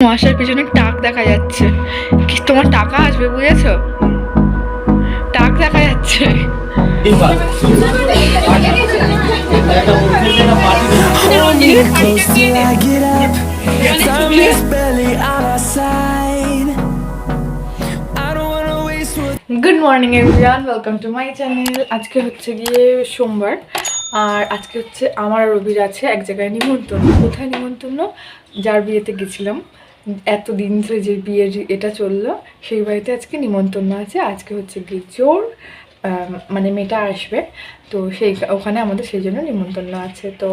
মশার পিছনে টাক দেখা যাচ্ছে। কি তোমার টাকা আসবে, বুঝেছো? টাক দেখা যাচ্ছে। Good morning everyone, welcome to my channel. আজকে হচ্ছে গিয়ে সোমবার, আর আজকে হচ্ছে আমার রবির আছে এক জায়গায় নিমন্ত্রণ। কোথায় নিমন্ত্রণ? যার বিয়েতে গেছিলাম এতদিন ধরে, যে বিয়ের এটা চললো, সেই বাড়িতে আজকে নিমন্ত্রণ আছে। আজকে হচ্ছে গিয়ে জোর মানে মেয়েটা আসবে, তো সেই ওখানে আমাদের সেই জন্য নিমন্ত্রণ আছে। তো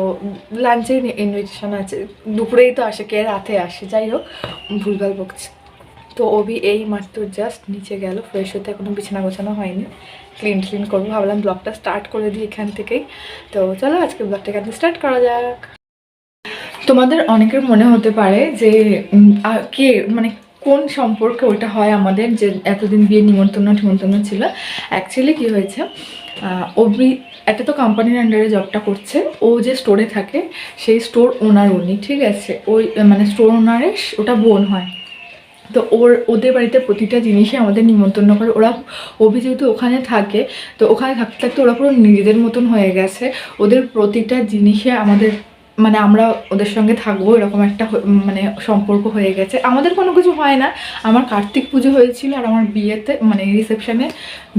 লাঞ্চের ইনভিটেশন আছে, দুপুরেই তো আসে, কে রাতে আসে, যাই হোক ভুলভাল বকছি। তো অভি এই মাত্র জাস্ট নিচে গেল ফ্রেশ হতে, এখনো বিছানা গোছানো হয়নি, ক্লিন করবো। ভাবলাম ব্লগটা স্টার্ট করে দিই এখান থেকেই। তো চলো আজকে ব্লগটা এখান থেকে স্টার্ট করা যাক। তোমাদের অনেকের মনে হতে পারে যে কে মানে কোন সম্পর্কে ওইটা হয় আমাদের, যে এতদিন বিয়ে নিমন্ত্রণ ছিল। অ্যাকচুয়ালি কি হয়েছে, অভি একটা তো কোম্পানির আন্ডারে জবটা করছে, ও যে স্টোরে থাকে সেই স্টোর ওনার উনি, ঠিক আছে, ওই মানে স্টোর ওনারের ওটা বোন হয়। তো ওদের বাড়িতে প্রতিটা জিনিসে আমাদের নিমন্ত্রণ করে। ওরা অভি যেহেতু ওখানে থাকে, তো ওখানে থাকতে থাকতে ওরা পুরো নিজেদের মতন হয়ে গেছে। ওদের প্রতিটা জিনিসে আমাদের মানে আমরা ওদের সঙ্গে থাকবো এরকম একটা মানে সম্পর্ক হয়ে গেছে। আমাদের কোনো কিছু হয় না। আমার কার্তিক পুজো হয়েছিল, আর আমার বিয়েতে মানে রিসেপশনে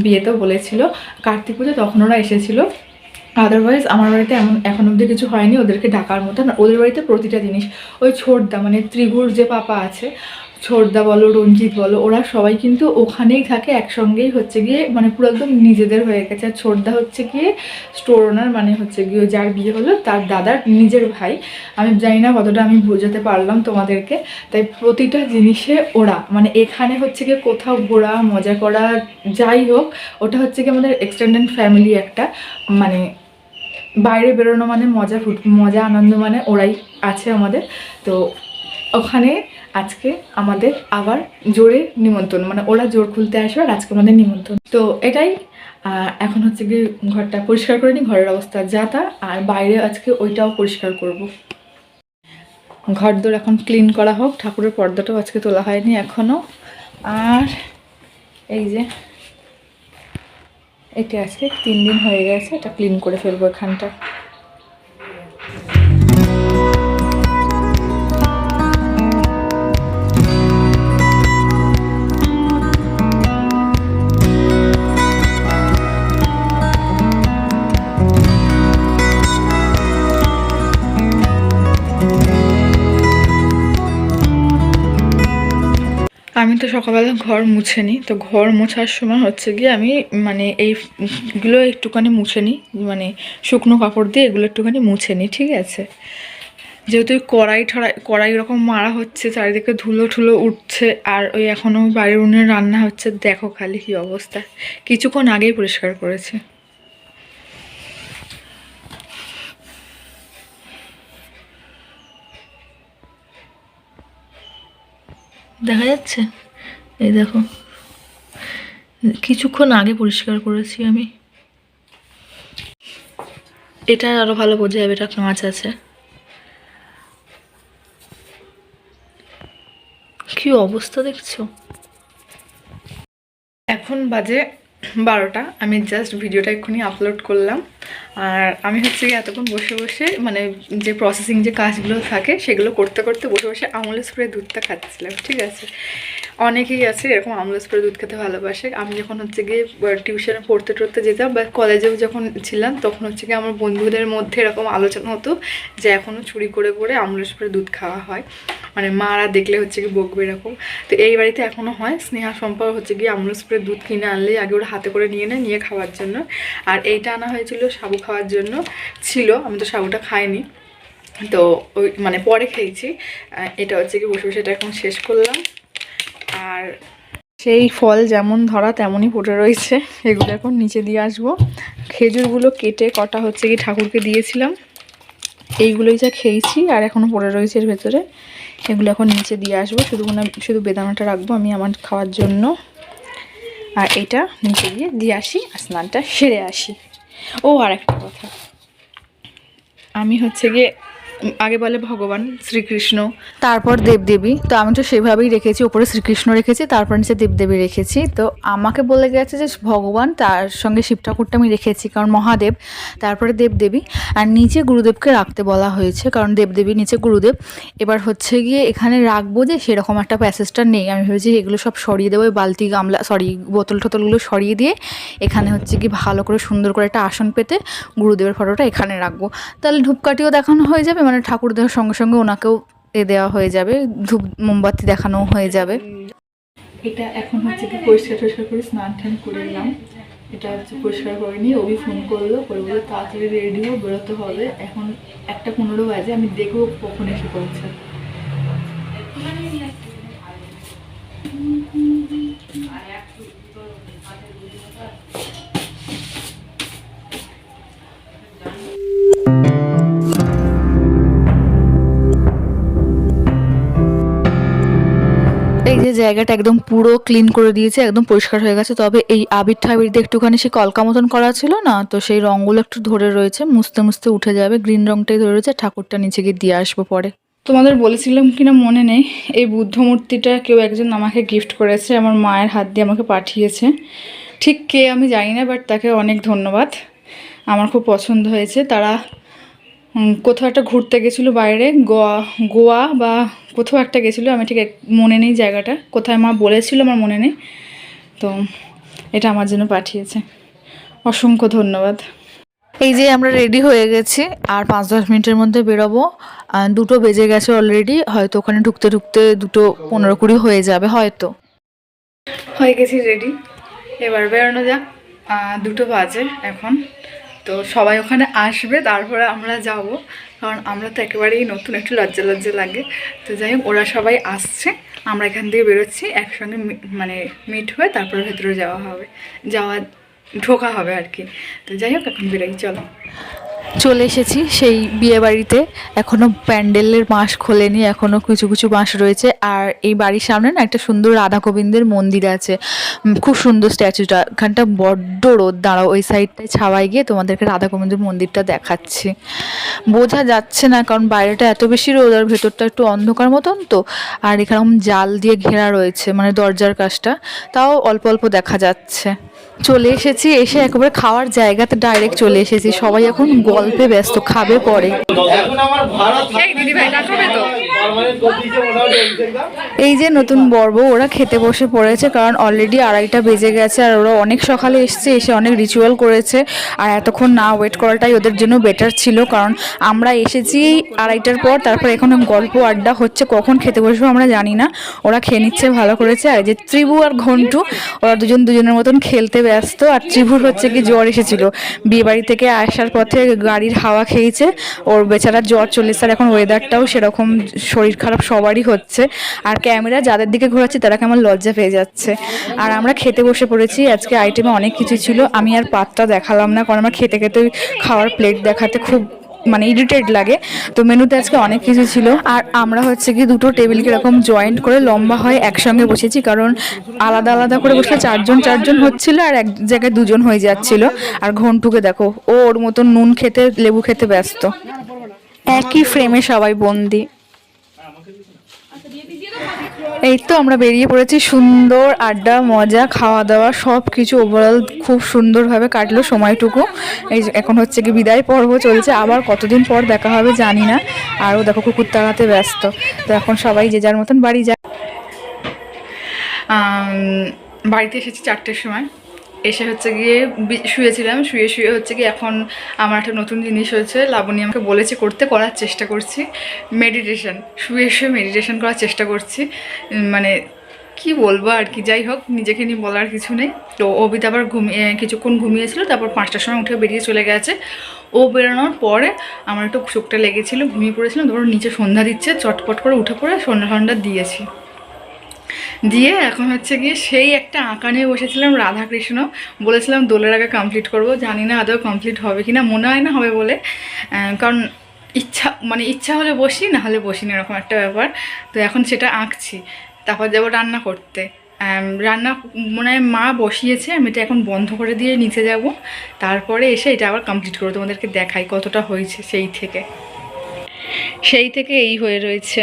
বিয়েতেও বলেছিল কার্তিক পুজো, তখন ওরা এসেছিলো। আদারওয়াইজ আমার বাড়িতে এখন অব্দি কিছু হয়নি ওদেরকে ডাকার মতন। ওদের বাড়িতে প্রতিটা জিনিস, ওই ছোটদা মানে ত্রিভুর যে পাপা আছে, ছোটদা বলো রঞ্জিত বলো, ওরা সবাই কিন্তু ওখানেই থাকে, একসঙ্গেই হচ্ছে গিয়ে মানে পুরো একদম নিজেদের হয়ে গেছে। আর ছোটদা হচ্ছে গিয়ে স্টোর ওনার, মানে হচ্ছে গিয়ে যার বিয়ে হলো তার দাদার নিজের ভাই। আমি জানি না কতটা আমি বোঝাতে পারলাম তোমাদেরকে। তাই প্রতিটা জিনিসে ওরা মানে এখানে হচ্ছে গিয়ে কোথাও ঘোরা মজা করা যাই হোক, ওটা হচ্ছে গিয়ে আমাদের এক্সটেন্ডেড ফ্যামিলি একটা, মানে বাইরে বেরোনো মানে মজা আনন্দ মানে ওরাই আছে আমাদের। তো ওখানে আজকে আমাদের আবার জোরে নিমন্ত্রণ, মানে ওরা জোর খুলতে আসবে, আর আজকে আমাদের নিমন্ত্রণ। তো এটাই। এখন হচ্ছে গিয়ে ঘরটা পরিষ্কার করে নিই, ঘরের অবস্থা যা তা, আর বাইরে আজকে ওইটাও পরিষ্কার করব। ঘর দোর এখন ক্লিন করা হোক, ঠাকুরের পর্দাটাও আজকে তোলা হয়নি এখনও। আর এই যে এটা আজকে 3 দিন হয়ে গেছে, এটা ক্লিন করে ফেলবো এখানটা। আমি তো সকালবেলা ঘর মুছে নিই, তো ঘর মোছার সময় হচ্ছে গিয়ে আমি মানে এইগুলো একটুখানি মুছে নিই, মানে শুকনো কাপড় দিয়ে এগুলো একটুখানি মুছে নিই, ঠিক আছে। যেহেতু কড়াই এরকম মারা হচ্ছে, চারিদিকে ধুলো ঠুলো উঠছে, আর ওই এখনও বাড়ির উনুনে রান্না হচ্ছে, দেখো খালি কী অবস্থা। কিছুক্ষণ আগেই পরিষ্কার করেছে। দেখা যাচ্ছে, এই দেখো কিছুক্ষণ আগে পরিষ্কার করেছি আমি। এটা আরো ভালো বোঝা যাবে, এটা কাঁচ আছে। কি অবস্থা দেখছো। এখন বাজে 12টা, আমি জাস্ট ভিডিওটা এক্ষুনি আপলোড করলাম। আর আমি হচ্ছে গিয়ে এতক্ষণ বসে বসে মানে যে প্রসেসিং যে কাজগুলো থাকে সেগুলো করতে করতে বসে বসে আমুল স্প্রে দুধটা খাচ্ছিলাম, ঠিক আছে। অনেকেই আছে এরকম আমুল স্প্রে দুধ খেতে ভালোবাসে। আমি যখন হচ্ছে গিয়ে টিউশনে পড়তে যেতাম বা কলেজেও যখন ছিলাম, তখন হচ্ছে গিয়ে আমার বন্ধুদের মধ্যে এরকম আলোচনা হতো যে এখনও চুরি করে করে আমুল স্প্রে দুধ খাওয়া হয়, মানে মারা দেখলে হচ্ছে কি বকবে এরকম। তো এই বাড়িতে এখনও হয়। স্নেহা সম্পর্ক হচ্ছে গিয়ে আমুল স্প্রে দুধ কিনে আনলেই আগে ওরা হাতে করে নিয়ে খাওয়ার জন্য। আর এইটা আনা হয়েছিল সাবু খাওয়ার জন্য ছিল, আমি তো সাবুটা খাইনি, তো ওই মানে পরে খেয়েছি। এটা হচ্ছে কি বসে বসে এটা এখন শেষ করলাম। আর সেই ফল যেমন ধরা তেমনই পড়ে রয়েছে, এগুলো এখন নিচে দিয়ে আসবো। খেজুরগুলো কেটে কটা হচ্ছে কি ঠাকুরকে দিয়েছিলাম, এইগুলোই যা খেয়েছি, আর এখনও পড়ে রয়েছে এর ভেতরে। এগুলো এখন নিচে দিয়ে আসবো, শুধু বেদানাটা রাখবো আমি আমার খাওয়ার জন্য। আর এটা নিচে দিয়ে আসি, আর স্নানটা সেরে আসি। ও আর একটা কথা, আমি হচ্ছে গিয়ে আগে বলে ভগবান শ্রীকৃষ্ণ, তারপর দেবদেবী। তো আমি তো সেভাবেই রেখেছি, ওপরে শ্রীকৃষ্ণ রেখেছি, তারপর নিচে দেবদেবী রেখেছি। তো আমাকে বলে গেছে যে ভগবান, তার সঙ্গে শিব ঠাকুরটা আমি রেখেছি কারণ মহাদেব, তারপরে দেবদেবী, আর নিচে গুরুদেবকে রাখতে বলা হয়েছে কারণ দেবদেবী নিচে গুরুদেব। এবার হচ্ছে গিয়ে এখানে রাখবো যে সেরকম একটা প্যাসেজটা নেই, আমি ভেবেছি এগুলো সব সরিয়ে দেবো, বালতি গামলা বোতল টোতলগুলো সরিয়ে দিয়ে এখানে হচ্ছে কি ভালো করে সুন্দর করে একটা আসন পেতে গুরুদেবের ফটোটা এখানে রাখবো। তাহলে ধূপকাঠিও দেখানো হয়ে যাবে, মানে ঠাকুর দেওয়ার সঙ্গে সঙ্গে ওনাকেও দেওয়া হয়ে যাবে, ধূপ মোমবাতি দেখানো হয়ে যাবে। এটা এখন হচ্ছে কি পরিষ্কার করে স্নান টান করে এলাম। এটা হচ্ছে পরিষ্কার করে নিয়ে অভি ফোন করলো, করে বলে তাড়াতাড়ি রেডি হয়ে বেরোতে হবে। এখন 1:15 বাজে, আমি দেখবো কখন এসে পৌঁছে। এই যে জায়গাটা একদম পুরো ক্লিন করে দিয়েছে, একদম পরিষ্কার হয়ে গেছে। তবে এই আবির ঠাবির দিয়ে একটুখানি সে কলকা মতন করা ছিল না, তো সেই রঙগুলো একটু ধরে রয়েছে, মুছতে মুছতে উঠে যাবে। গ্রিন রঙটাই ধরে রয়েছে, ঠাকুরটা নিচে গিয়ে দিয়ে আসবো পরে। তোমাদের বলেছিলাম কিনা মনে নেই, এই বুদ্ধ মূর্তিটা কেউ একজন আমাকে গিফট করেছে, আমার মায়ের হাত দিয়ে আমাকে পাঠিয়েছে। ঠিক কে আমি জানি না, বাট তাকে অনেক ধন্যবাদ, আমার খুব পছন্দ হয়েছে। তারা কোথাও একটা ঘুরতে গেছিলো বাইরে, গোয়া বা কোথাও একটা গেছিলো, আমি ঠিক মনে নেই জায়গাটা কোথায়, মা বলেছিল আমার মনে নেই। তো এটা আমার জন্য পাঠিয়েছে, অসংখ্য ধন্যবাদ। এই যে আমরা রেডি হয়ে গেছি, আর 5-10 মিনিটের মধ্যে বেরোবো। 2টো বেজে গেছে অলরেডি, হয়তো ওখানে ঢুকতে ঢুকতে 2:15-20 হয়ে যাবে হয়তো। হয়ে গেছি রেডি, এবার বেরোনো যাক। 2টো বাজে এখন, তো সবাই ওখানে আসবে, তারপরে আমরা যাব, কারণ আমরা তো একেবারেই নতুন, একটু লজ্জা লজ্জা লাগে। তো যাই হোক, ওরা সবাই আসছে, আমরা এখান থেকে বেরোচ্ছি, একসঙ্গে মানে মিট হয়ে তারপরে ভেতরে ঢোকা হবে আর কি। তো যাই হোক, এখন বেরোই, চলো। চলে এসেছি সেই বিয়ে বাড়িতে, এখনও প্যান্ডেলের বাঁশ খোলেনি, এখনও কিছু কিছু বাঁশ রয়েছে। আর এই বাড়ির সামনে না একটা সুন্দর রাধা গোবিন্দের মন্দির আছে, খুব সুন্দর স্ট্যাচুটা। এখানটা বড্ড রোদ, দাঁড়াও ওই সাইডটায় ছাওয়াই গিয়ে তোমাদেরকে রাধা গোবিন্দের মন্দিরটা দেখাচ্ছি। বোঝা যাচ্ছে না কারণ বাইরেটা এত বেশি রোদ, আর ভেতরটা একটু অন্ধকার মতন তো, আর এখানে জাল দিয়ে ঘেরা রয়েছে, মানে দরজার কাছটা, তাও অল্প অল্প দেখা যাচ্ছে। চলে এসেছি, এসে একেবারে খাওয়ার জায়গাতে ডাইরেক্ট চলে এসেছি, সবাই এখন গল্পে ব্যস্ত, খাবে পরে। এই যে নতুন বর্ব, ওরা খেতে বসে পড়েছে, কারণ অলরেডি 2:30টা বেজে গেছে, আর ওরা অনেক সকালে এসছে, এসে অনেক রিচুয়াল করেছে, আর এতক্ষণ না ওয়েট করাটাই ওদের জন্য বেটার ছিল, কারণ আমরা এসেছি 2:30টার পর, তারপর এখন গল্প আড্ডা হচ্ছে, কখন খেতে বসবো আমরা জানি না। ওরা খেয়ে নিচ্ছে, ভালো করেছে। আর যে ত্রিভু আর ঘন্টু, ওরা দুজনের মতন খেলতে ব্যস্ত। আর ত্রিভুর হচ্ছে কি জ্বর এসেছিল, বিয়ে বাড়ি থেকে আসার পথে গাড়ির হাওয়া খেয়েছে, ওর বেচারা জ্বর চলে এসে, আর এখন ওয়েদারটাও সেরকম, শরীর খারাপ সবারই হচ্ছে। আর ক্যামেরা যাদের দিকে ঘোরাচ্ছে তারা কেমন লজ্জা পেয়ে যাচ্ছে। আর আমরা খেতে বসে পড়েছি, আজকে আইটেমে অনেক কিছু ছিল, আমি আর পাতটা দেখালাম না, কারণ আমার খেতে খেতে খাওয়ার প্লেট দেখাতে খুব মানে ইরিটেট লাগে। তো মেনুতে আজকে অনেক কিছু ছিল। আর আমরা হচ্ছে কি 2টো টেবিল কিরকম জয়েন্ট করে লম্বা হয় একসঙ্গে বসেছি, কারণ আলাদা আলাদা করে বসলে 4জন হচ্ছিল, আর এক জায়গায় 2জন হয়ে যাচ্ছিল। আর ঘন্টুকে দেখো, ওর মতন নুন খেতে লেবু খেতে ব্যস্ত, একই ফ্রেমে সবাই বন্দি। এই তো আমরা বেরিয়ে পড়েছি, সুন্দর আড্ডা, মজা, খাওয়া দাওয়া সব কিছু ওভারঅল খুব সুন্দরভাবে কাটলো সময়টুকু। এই এখন হচ্ছে কি বিদায় পর্ব চলছে, আবার কতদিন পর দেখা হবে জানি না। আরও দেখো কুকুর তাড়াতে ব্যস্ত। তো এখন সবাই যে যার মতন বাড়ি যায়। বাড়িতে এসেছি 4টের সময়, এসে হচ্ছে গিয়ে শুয়েছিলাম, শুয়ে হচ্ছে গিয়ে এখন আমার একটা নতুন জিনিস হয়েছে, লাবণী আমাকে বলেছে করার চেষ্টা করছি মেডিটেশন। শুয়ে মেডিটেশন করার চেষ্টা করছি, মানে কি বলবো আর কি। যাই হোক, নিজেকে নিয়ে বলার কিছু নেই। তো অবিতা আবার কিছুক্ষণ ঘুমিয়েছিল, তারপর 5টার সময় উঠে বেরিয়ে চলে গেছে। ও বেরোনোর পরে আমার একটু চোখটা লেগেছিলো, ঘুমিয়ে পড়েছিলাম। তারপর নিচে সন্ধ্যা দিচ্ছে, চটপট করে উঠে পড়ে সন্ধ্যা দিয়েছি, দিয়ে এখন হচ্ছে গিয়ে সেই একটা আঁকা নিয়ে বসেছিলাম, রাধাকৃষ্ণ। বলেছিলাম দোলের আগে কমপ্লিট করব, জানি না আদৌ কমপ্লিট হবে কি না, মনে হয় না হবে বলে, কারণ ইচ্ছা হলে বসি, না হলে বসি না, এরকম একটা ব্যাপার। তো এখন সেটা আঁকছি, তারপর যাবো রান্না করতে। রান্না মনে হয় মা বসিয়েছে, আমি এটা এখন বন্ধ করে দিয়ে নিচে যাব, তারপরে এসে এটা আবার কমপ্লিট করবো, তোমাদেরকে দেখাই কতটা হয়েছে সেই থেকে। সেই থেকে এই হয়ে রয়েছে।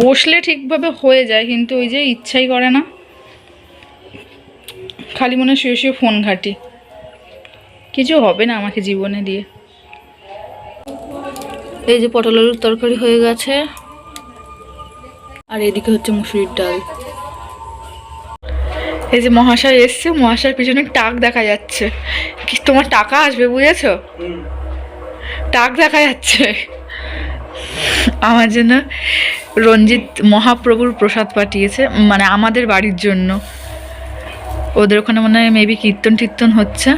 বসলে ঠিকভাবে হয়ে যায়, কিন্তু ওই যে ইচ্ছাই করে না, খালি মনে শুয়ে শুয়ে ফোন ঘাঁটি। কিছু হবে না আমাকে জীবনে দিয়ে। এই যে পটল আলুর তরকারি হয়ে গেছে, আর এদিকে হচ্ছে মুসুরির ডাল। এই যে মহাশয় এসছে, মহাশয়ের পিছনে টাক দেখা যাচ্ছে। কি তোমার টাকা আসবে, বুঝেছো? টাক দেখা যাচ্ছে। আমার জন্য রঞ্জিত মহাপ্রভুর প্রসাদ পাঠিয়েছে, মানে আমাদের বাড়ির জন্য। ওদের ওখানে মনে হয় মেবি কীর্তন টীর্তন হচ্ছে।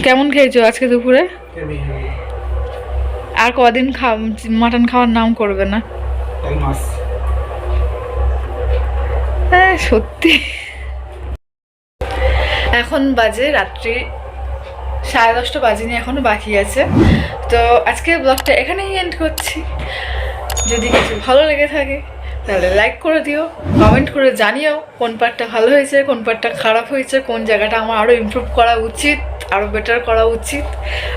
কেমন খেয়েছো আজকে দুপুরে? আর কদিন মাটন খাওয়ার নাম করবে না? হ্যাঁ সত্যি। এখন বাজে রাত্রি 10:30 বাজেনি, এখনো বাকি আছে। তো আজকে ব্লগটা এখানেই এন্ড করছি। যদি কিছু ভালো লেগে থাকে তাহলে লাইক করে দিও, কমেন্ট করে জানিও কোন পার্টটা ভালো হয়েছে, কোন পার্টটা খারাপ হয়েছে, কোন জায়গাটা আমার আরও ইমপ্রুভ করা উচিত, আরও বেটার করা উচিত।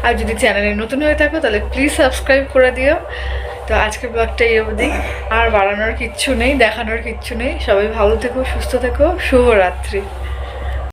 আর যদি চ্যানেলে নতুন হয়ে থাকো তাহলে প্লিজ সাবস্ক্রাইব করে দিও। তো আজকের ব্লগটা এই অবধি, আর বাড়ানোর কিচ্ছু নেই, দেখানোর কিচ্ছু নেই। সবাই ভালো থেকো, সুস্থ থেকো, শুভরাত্রি।